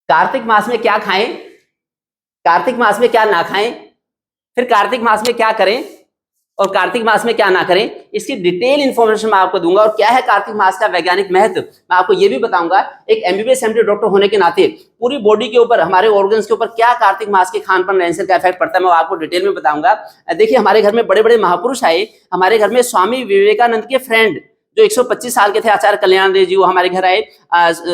कार्तिक मास में क्या खाएं, कार्तिक मास में क्या ना खाएं, फिर कार्तिक मास में क्या करें और कार्तिक मास में क्या ना करें, इसकी डिटेल इंफॉर्मेशन मैं आपको दूंगा। और क्या है कार्तिक मास का वैज्ञानिक महत्व मैं आपको ये भी बताऊंगा। एक एमबीबीएस एमडी डॉक्टर होने के नाते पूरी बॉडी के ऊपर, हमारे ऑर्गन्स के ऊपर क्या कार्तिक मास के खान पान रहन सहन का इफेक्ट पड़ता है, मैं आपको डिटेल में बताऊंगा। देखिए, हमारे घर में बड़े बड़े महापुरुष आए। हमारे घर में स्वामी विवेकानंद के फ्रेंड जो 125 साल के थे, आचार्य कल्याण देव जी, वो हमारे घर आए।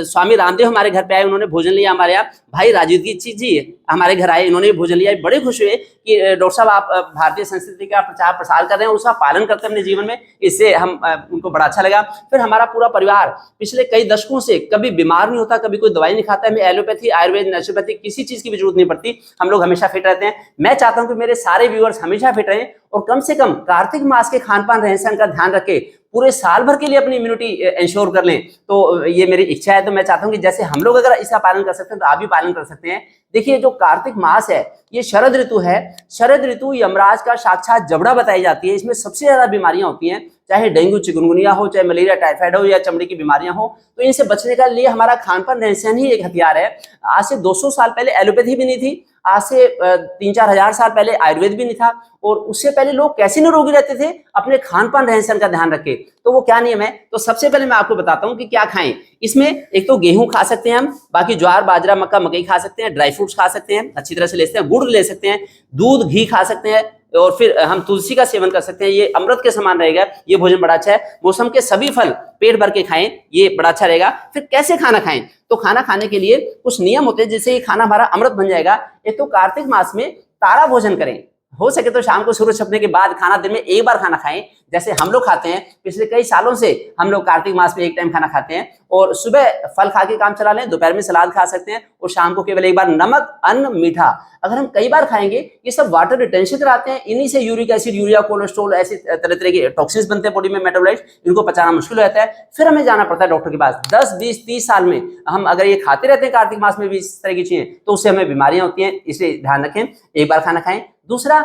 स्वामी रामदेव हमारे घर पे आए, उन्होंने भोजन लिया हमारे यहाँ। भाई राजवीर जी हमारे घर आए, इन्होंने भोजन लिया। बड़े खुश हुए कि डॉक्टर साहब आप भारतीय संस्कृति का प्रचार प्रसार कर रहे हैं, उसका पालन करते हैं अपने जीवन में, इससे हम उनको बड़ा अच्छा लगा। फिर हमारा पूरा परिवार पिछले कई दशकों से कभी बीमार नहीं होता, कभी कोई दवाई नहीं खाता। हमें एलोपैथी, आयुर्वेद, नेचुरोपैथी किसी चीज की भी जरूरत नहीं पड़ती, हम लोग हमेशा फिट रहते हैं। मैं चाहता हूं कि मेरे सारे व्यूअर्स हमेशा फिट रहें और कम से कम कार्तिक मास के खान पान रहन सहन का ध्यान रखें, पूरे साल भर के लिए अपनी इम्यूनिटी इंश्योर कर लें। तो ये मेरी इच्छा है। तो मैं चाहता हूं कि जैसे हम लोग अगर इसका पालन कर सकते हैं तो आप भी पालन कर सकते हैं। देखिए, जो कार्तिक मास है ये शरद ऋतु है। शरद ऋतु यमराज का साक्षात जबड़ा बताई जाती है। इसमें सबसे ज्यादा बीमारियां होती हैं, चाहे डेंगू चिकनगुनिया हो, चाहे मलेरिया टाइफाइड हो, या चमड़ी की बीमारियां हो। तो इनसे बचने का लिए हमारा खान पान रहन सहन ही एक हथियार है। आज से 200 साल पहले एलोपैथी भी नहीं थी, आज से 3-4 हजार साल पहले आयुर्वेद भी नहीं था। और उससे पहले लोग कैसे निरोगी रहते थे, अपने खान पान रहन सहन का ध्यान रखे। तो वो क्या नियम है, तो सबसे पहले मैं आपको बताता हूं कि क्या खाएं। इसमें एक तो गेहूं खा सकते हैं हम, बाकी ज्वार बाजरा मक्का मकई खा सकते हैं, ड्राई फ्रूट्स खा सकते हैं, अच्छी तरह से ले सकते हैं, गुड़ ले सकते हैं, दूध घी खा सकते हैं, और फिर हम तुलसी का सेवन कर सकते हैं। ये अमृत के समान रहेगा, ये भोजन बड़ा अच्छा है। मौसम के सभी फल पेट भर के खाएं, ये बड़ा अच्छा रहेगा। फिर कैसे खाना खाएं, तो खाना खाने के लिए कुछ नियम होते हैं जिससे ये खाना हमारा अमृत बन जाएगा। एक तो कार्तिक मास में तारा भोजन करें, हो सके तो शाम को सूरज छिपने के बाद खाना, दिन में एक बार खाना खाएं, जैसे हम लोग खाते हैं। पिछले कई सालों से हम लोग कार्तिक मास में एक टाइम खाना खाते हैं, और सुबह फल खा के काम चला लें, दोपहर में सलाद खा सकते हैं, और शाम को केवल एक बार नमक अन्न मीठा। अगर हम कई बार खाएंगे, ये सब वाटर रिटेंशन कराते हैं, इन्हीं से यूरिक एसिड, यूरिया, कोलेस्ट्रॉल, ऐसे तरह तरह के टॉक्सिन्स बनते हैं बॉडी में, मेटाबोलाइट्स, इनको पचाना मुश्किल हो जाता है। फिर हमें जाना पड़ता है डॉक्टर के पास। 10, 20, 30 साल में हम अगर ये खाते रहते हैं कार्तिक मास में भी इस तरह की चीजें, तो उससे हमें बीमारियां होती हैं। इसलिए ध्यान रखें, एक बार खाना खाएं। दूसरा,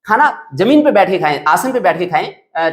खाना जमीन पे बैठ के खाएं, आसन पे बैठ के खाएं,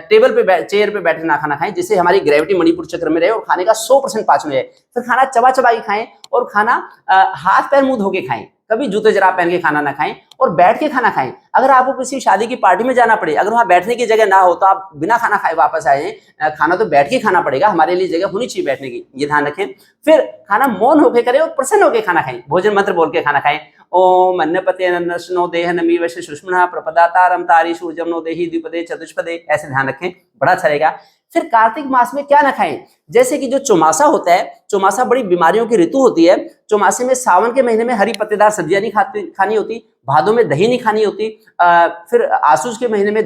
टेबल पे चेयर पे बैठ के ना खाना खाएं, जिससे हमारी ग्रेविटी मणिपुर चक्र में रहे और खाने का 100% पाचन हो जाए। फिर खाना चबा चबा के खाएं, और खाना हाथ पैर मुंह धो के खाएं, कभी जूते जराब पहन के खाना ना खाएं, और बैठ के खाना खाएं। अगर आपको किसी शादी की पार्टी में जाना पड़े, अगर वहां बैठने की जगह ना हो, तो आप बिना खाना खाए वापस आए। खाना तो बैठ के खाना पड़ेगा, हमारे लिए जगह होनी चाहिए बैठने की, ये ध्यान रखें। फिर खाना मौन होकर करें और प्रसन्न होकर खाना खाएं, भोजन मंत्र बोल के खाना खाएं। ओम अन्नपते अन्नस्नो देह नमी वश सुष्मना प्रपदातारम तारी सूर्यम नो देहि द्विपदे चतुष्पदे, ऐसे ध्यान रखें, बड़ा अच्छा रहेगा। फिर कार्तिक मास में क्या ना खाएं, जैसे कि जो चौमासा होता है, चौमासा बड़ी बीमारियों की ऋतु होती है। चौमासे में, सावन के महीने में हरी पत्तेदार सब्जियां नहीं खानी होती, भादों में दही नहीं खानी होती, फिर आसूस के महीने में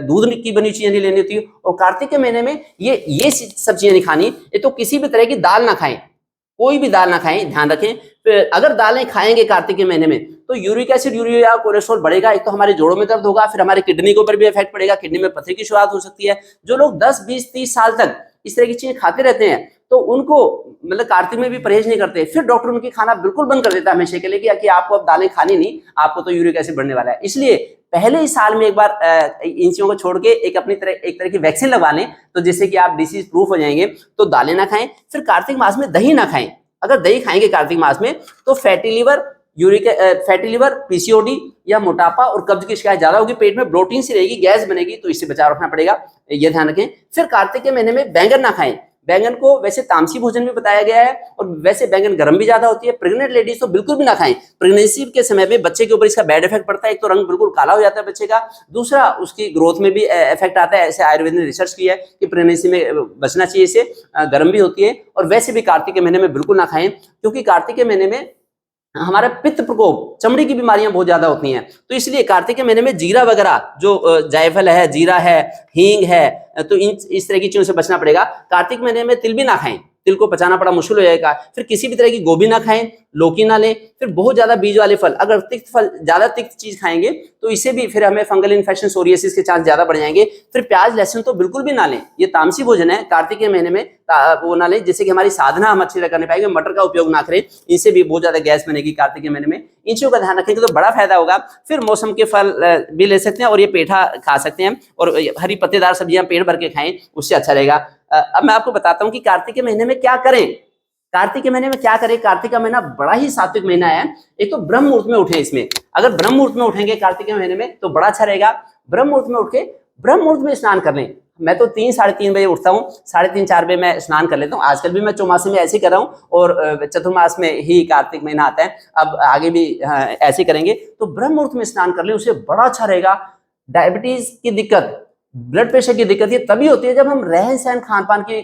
दूध की बनी चीजें नहीं लेनी होती, और कार्तिक के महीने में ये सब्जियां नहीं खानी। ये तो किसी भी तरह की दाल ना खाएं, कोई भी दाल ना खाएं, ध्यान रखें। फिर अगर दालें खाएंगे कार्तिक के महीने में, तो यूरिक एसिड, यूरिया, कोलेस्ट्रॉल बढ़ेगा। एक तो हमारे जोड़ों में दर्द होगा, फिर हमारी किडनी के ऊपर भी इफेक्ट पड़ेगा, किडनी में पथरी की शुरुआत हो सकती है। जो लोग 10, 20, 30 साल तक इस तरह की चीजें खाते रहते हैं, तो उनको मतलब कार्तिक में भी परहेज नहीं करते, फिर डॉक्टर उनकी खाना बिल्कुल बंद कर देता है हमेशा के लिए कि आपको अब दालें खानी नहीं, आपको तो यूरिक एसिड बढ़ने वाला है। इसलिए पहले ही साल में एक बार इन चीजों को छोड़ के एक तरह की वैक्सीन लगवा लें, तो जिससे कि आप डिसीज प्रूफ हो जाएंगे। तो दालें ना खाएं। फिर कार्तिक मास में दही ना खाएं। अगर दही खाएंगे कार्तिक मास में, तो फैटी लिवर, पीसीओडी या मोटापा और कब्ज की शिकायत ज्यादा होगी, पेट में ब्लोटिंग सी रहेगी, गैस बनेगी, तो इससे बचाव रखना पड़ेगा, ये ध्यान रखें। फिर कार्तिक के महीने में बैंगन ना खाएं। बैंगन को वैसे तामसी भोजन भी बताया गया है, और वैसे बैंगन गर्म भी ज्यादा होती है। प्रेग्नेंट लेडीज तो बिल्कुल भी ना खाएं। प्रेगनेंसी के समय में बच्चे के ऊपर इसका बैड इफेक्ट पड़ता है। एक तो रंग बिल्कुल काला हो जाता है बच्चे का, दूसरा उसकी ग्रोथ में भी इफेक्ट आता है। ऐसे आयुर्वेद ने रिसर्च की है कि प्रेगनेंसी में बचना चाहिए इससे, गर्म भी होती है। और वैसे भी कार्तिक के महीने में बिल्कुल ना खाएं, क्योंकि कार्तिक के महीने में हमारा पित्त प्रकोप, चमड़ी की बीमारियां बहुत ज्यादा होती हैं। तो इसलिए कार्तिक के महीने में जीरा वगैरह, जो जायफल है, जीरा है, हींग है, तो इस तरह की चीजों से बचना पड़ेगा। कार्तिक महीने में तिल भी ना खाएं, तिल को पचाना बड़ा मुश्किल हो जाएगा। फिर किसी भी तरह की गोभी ना खाएं, लौकी ना लें। फिर बहुत ज्यादा बीज वाले फल, अगर तिक्त फल, ज्यादा तिक्त चीज खाएंगे तो इससे भी फिर हमें फंगल इन्फेक्शन, सोरियासिस के चांस ज्यादा बढ़ जाएंगे। फिर प्याज लहसुन तो बिल्कुल भी ना लें, ये तामसी भोजन है। कार्तिक के महीने में वो ना लें, जिससे कि हमारी साधना हम अच्छी तरह कर नहीं पाएंगे। मटर का उपयोग ना करें, इनसे भी बहुत ज्यादा गैस बनेगी कार्तिक के महीने में। इन चीजों का ध्यान रखेंगे तो बड़ा फायदा होगा। फिर मौसम के फल भी ले सकते हैं, और ये पेठा खा सकते हैं, और हरी पत्तेदार सब्जियां पेट भर के खाएं, उससे अच्छा रहेगा। अब मैं आपको बताता हूं कि कार्तिक के महीने में क्या करें। कार्तिक के महीने में क्या करें? कार्तिक का महीना बड़ा ही सात्विक महीना है। एक तो ब्रह्म मुहूर्त में उठे, इसमें अगर ब्रह्म मुहूर्त में उठेंगे कार्तिक के महीने में तो बड़ा अच्छा रहेगा। ब्रह्म मुहूर्त में उठ के ब्रह्म मुहूर्त में स्नान कर लें। मैं तो 3 साढ़े 3 बजे उठता हूँ, 3:30 4 बजे मैं स्नान कर लेता हूँ। आजकल भी मैं चौमासे में ऐसे ही कर रहा हूँ और चतुर्मास में ही कार्तिक महीना आता है, अब आगे भी ऐसे करेंगे। तो ब्रह्म मुहूर्त में स्नान कर लें, उससे बड़ा अच्छा रहेगा। डायबिटीज की दिक्कत, ब्लड प्रेशर की दिक्कत ये तभी होती है जब हम रहन सहन खान पान के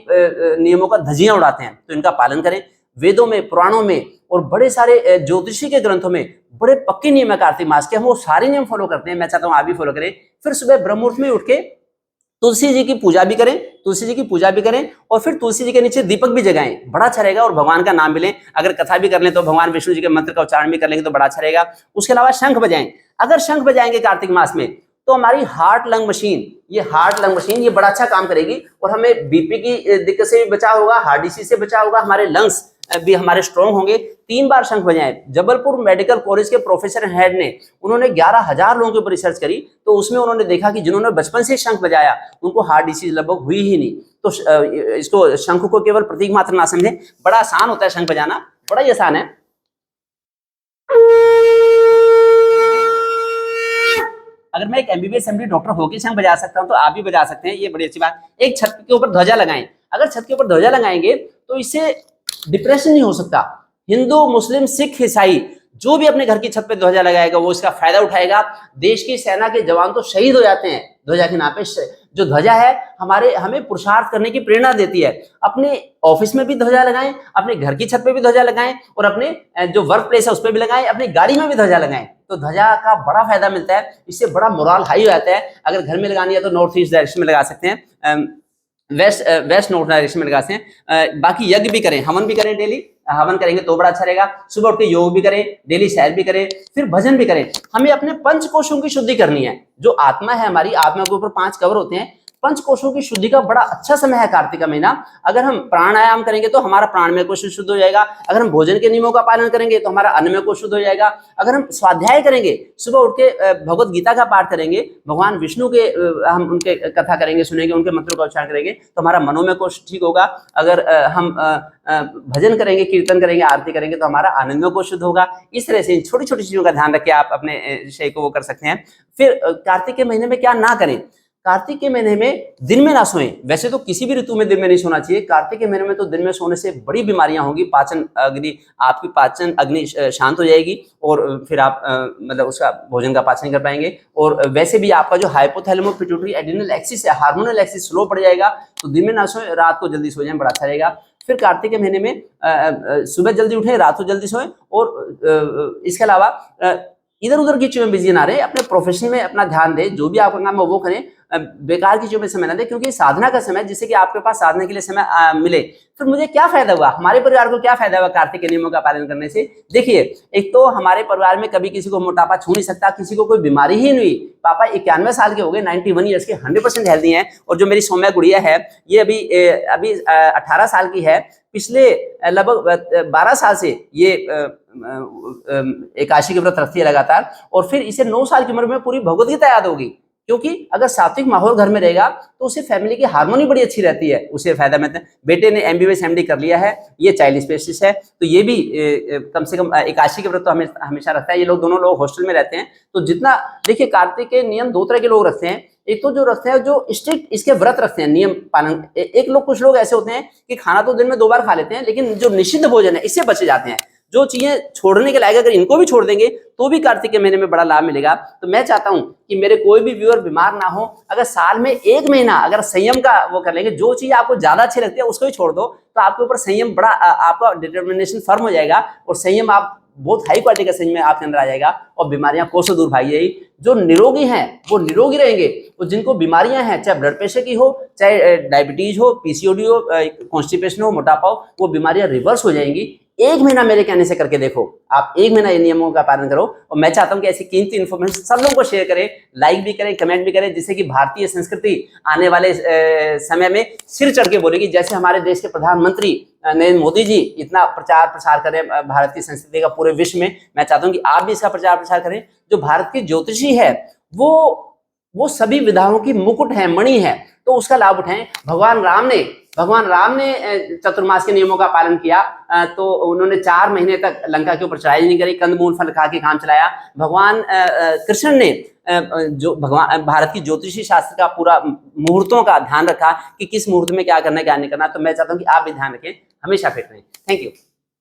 नियमों का धज्जियां उड़ाते हैं, तो इनका पालन करें। वेदों में, पुराणों में और बड़े सारे ज्योतिषी के ग्रंथों में बड़े पक्के नियम है कार्तिक मास के, हम वो सारे नियम फॉलो करते हैं। मैं चाहता हूँ आप भी फॉलो करें। फिर सुबह ब्रह्म मुहूर्त में उठ के तुलसी जी की पूजा भी करें, तुलसी जी की पूजा भी करें और फिर तुलसी जी के नीचे दीपक भी जगाएं, बड़ा अच्छा रहेगा। और भगवान का नाम भी लें, अगर कथा भी कर लें तो भगवान विष्णु जी के मंत्र का उच्चारण भी कर लेंगे तो बड़ा अच्छा रहेगा। उसके अलावा शंख बजाएं। अगर शंख बजाएंगे कार्तिक मास में तो हमारी हार्ट लंग मशीन, ये बड़ा अच्छा काम करेगी और हमें बीपी की दिक्कत से भी बचाव होगा, हार्ट डिसीज से बचाव होगा, हमारे लंग्स भी हमारे स्ट्रॉन्ग होंगे। 3 बार शंख बजाएं। जबलपुर मेडिकल कॉलेज के प्रोफेसर हेड ने, उन्होंने 11,000 लोगों के ऊपर रिसर्च करी, तो उसमें उन्होंने देखा कि जिन्होंने बचपन से शंख बजाया उनको हार्ट डिसीज लगभग हुई ही नहीं। तो इसको, शंख को केवल प्रतीक मात्र ना समझें, बड़ा आसान होता है शंख बजाना, बड़ा ही आसान है। अगर मैं एक एमबीबीएस एमडी डॉक्टर होकर शंख बजा सकता हूं तो आप भी बजा सकते हैं, ये बड़ी अच्छी बात। एक छत के ऊपर ध्वजा लगाएं। अगर छत के ऊपर ध्वजा लगाएंगे तो इससे डिप्रेशन नहीं हो सकता। हिंदू, मुस्लिम, सिख, ईसाई जो भी अपने घर की छत पे ध्वजा लगाएगा वो इसका फायदा उठाएगा। देश की सेना के जवान तो शहीद हो जाते हैं ध्वजा के नाम पे। जो ध्वजा है हमें पुरुषार्थ करने की प्रेरणा देती है। अपने ऑफिस में भी ध्वजा लगाएं, अपने घर की छत पे भी ध्वजा लगाएं और अपने जो वर्क प्लेस है उस पर भी लगाएं, अपनी गाड़ी में भी ध्वजा लगाएं। तो ध्वजा का बड़ा फायदा मिलता है, इससे बड़ा मोरल हाई हो जाता है। अगर घर में लगानी है तो नॉर्थ ईस्ट डायरेक्शन में लगा सकते हैं, वेस्ट नॉर्थ डायरेक्शन में लगाते हैं। बाकी यज्ञ भी करें, हवन भी करें, डेली हवन करेंगे तो बड़ा अच्छा रहेगा। सुबह उठ के योग भी करें, डेली सैर भी करें, फिर भजन भी करें। हमें अपने पंच कोशों की शुद्धि करनी है। जो आत्मा है हमारी, आत्मा के ऊपर 5 कवर होते हैं। पंच कोशों की शुद्धि का बड़ा अच्छा समय है कार्तिक का महीना। अगर हम प्राणायाम करेंगे तो हमारा प्राणमय कोश शुद्ध हो जाएगा। अगर हम भोजन के नियमों का पालन करेंगे तो हमारा अन्नमय कोश शुद्ध हो जाएगा। अगर हम स्वाध्याय करेंगे, सुबह उठ के भगवत गीता का पाठ करेंगे, भगवान विष्णु के हम उनके कथा करेंगे, सुनेंगे, उनके मंत्रों का उच्चारण करेंगे तो हमारा मनोमय कोश ठीक होगा। अगर हम भजन करेंगे, कीर्तन करेंगे, आरती करेंगे तो हमारा आनंदमय कोश शुद्ध होगा। इस तरह से छोटी छोटी चीजों का ध्यान रख के आप अपने विषय को वो कर सकते हैं। फिर कार्तिक के महीने में क्या ना करें? कार्तिक के महीने में दिन में ना सोएं। वैसे तो किसी भी ऋतु में दिन में नहीं सोना चाहिए, कार्तिक के महीने में तो दिन में सोने से बड़ी बीमारियां होंगी। आपकी पाचन अग्नि शांत हो जाएगी और फिर आप मतलब उसका भोजन का पाचन कर पाएंगे। और वैसे भी आपका जो हाइपोथैलेमस पिट्यूटरी एड्रिनल एक्सिस है, हार्मोनल एक्सिस स्लो पड़ जाएगा। तो दिन में ना सोएं, रात को जल्दी सो जाएं, बड़ा अच्छा रहेगा। फिर कार्तिक के महीने में सुबह जल्दी उठें, रात को जल्दी सोएं। और इसके अलावा इधर उधर की चीजों में बिजी ना रहे, अपने प्रोफेशन में अपना ध्यान दें, जो भी आपका काम है वो करें, बेकार की चीजों में समय ना दें, क्योंकि साधना का समय, जिससे कि आपके पास साधना के लिए समय मिले। फिर मुझे क्या फायदा हुआ, हमारे परिवार को क्या फायदा हुआ कार्तिक के नियमों का पालन करने से? देखिए, एक तो हमारे परिवार में कभी किसी को मोटापा छू नहीं सकता, किसी को कोई बीमारी ही नहीं। पापा 91 साल के हो गए, 91 ईयर्स के, 100% हेल्दी हैं। और जो मेरी सौम्या गुड़िया है, ये अभी 18 साल की है। पिछले लगभग 12 साल से ये एकादशी के व्रत रखती है लगातार। और फिर इसे 9 साल की उम्र में पूरी भगवद गीता याद होगी, क्योंकि अगर सात्विक माहौल घर में रहेगा तो उसे फैमिली की हार्मोनी बड़ी अच्छी रहती है, उसे फायदा मिलता है। बेटे ने एमबीबीएस एमडी कर लिया है, ये चाइल्ड स्पेशलिस्ट है, तो ये भी कम से कम एकादशी के व्रत तो हमेशा रखता है। ये लोग दोनों लोग हॉस्टल में रहते हैं। तो जितना, देखिए, कार्तिक के नियम 2 तरह के लोग रखते हैं। एक तो जो रखते हैं, जो स्ट्रिक्ट इसके व्रत रखते हैं, नियम पालन। कुछ लोग ऐसे होते हैं कि खाना तो दिन में 2 बार खा लेते हैं, लेकिन जो निषिद्ध भोजन है इससे बचे जाते हैं। जो चीजें छोड़ने के लायक, अगर इनको भी छोड़ देंगे तो भी कार्तिक के महीने में बड़ा लाभ मिलेगा। तो मैं चाहता हूं कि मेरे कोई भी व्यूअर बीमार ना हो। अगर साल में 1 महीना अगर संयम का वो कर लेंगे, जो चीज आपको ज्यादा अच्छी लगती है उसको ही छोड़ दो, तो आपके ऊपर संयम बड़ा, आपका डिटर्मिनेशन फर्म हो जाएगा और संयम, आप बहुत हाई क्वालिटी का संयम आपके अंदर आ जाएगा और बीमारियां कोसों दूर भाग जाएगी। जो निरोगी हैं वो निरोगी रहेंगे, और जिनको बीमारियां हैं, चाहे ब्लड प्रेशर की हो, चाहे डायबिटीज हो, पीसीओडी हो, कॉन्स्टिपेशन हो, मोटापा हो, वो बीमारियां रिवर्स हो जाएंगी। 1 महीना मेरे कहने से करके देखो, आप 1 महीना ये नियमों का पालन करो। और मैं चाहता हूं कि ऐसी कीमती इन्फॉर्मेशन सब लोगों को शेयर करें, लाइक भी करें, कमेंट भी करें, जिससे कि भारतीय संस्कृति आने वाले समय में सिर चढ़ के बोलेगी। जैसे हमारे देश के प्रधानमंत्री नरेंद्र मोदी जी इतना प्रचार प्रसार करें भारत की संस्कृति का पूरे विश्व में, मैं चाहता हूं कि आप भी इसका प्रचार प्रसार करें। जो भारत की ज्योतिषी है वो वो सभी विधाओं की मुकुट है, मणि है, तो उसका लाभ उठाएं। भगवान राम ने चतुर्मास के नियमों का पालन किया, तो उन्होंने 4 महीने तक लंका के ऊपर चढ़ाई नहीं करी, कंदमूल फल खा के काम चलाया। भगवान कृष्ण ने जो भगवान भारत की ज्योतिषी शास्त्र का पूरा मुहूर्तों का ध्यान रखा कि किस मुहूर्त में क्या करना है क्या नहीं करना। तो मैं चाहता हूँ कि आप भी ध्यान रखें, हमेशा फिट रहें। Thank you.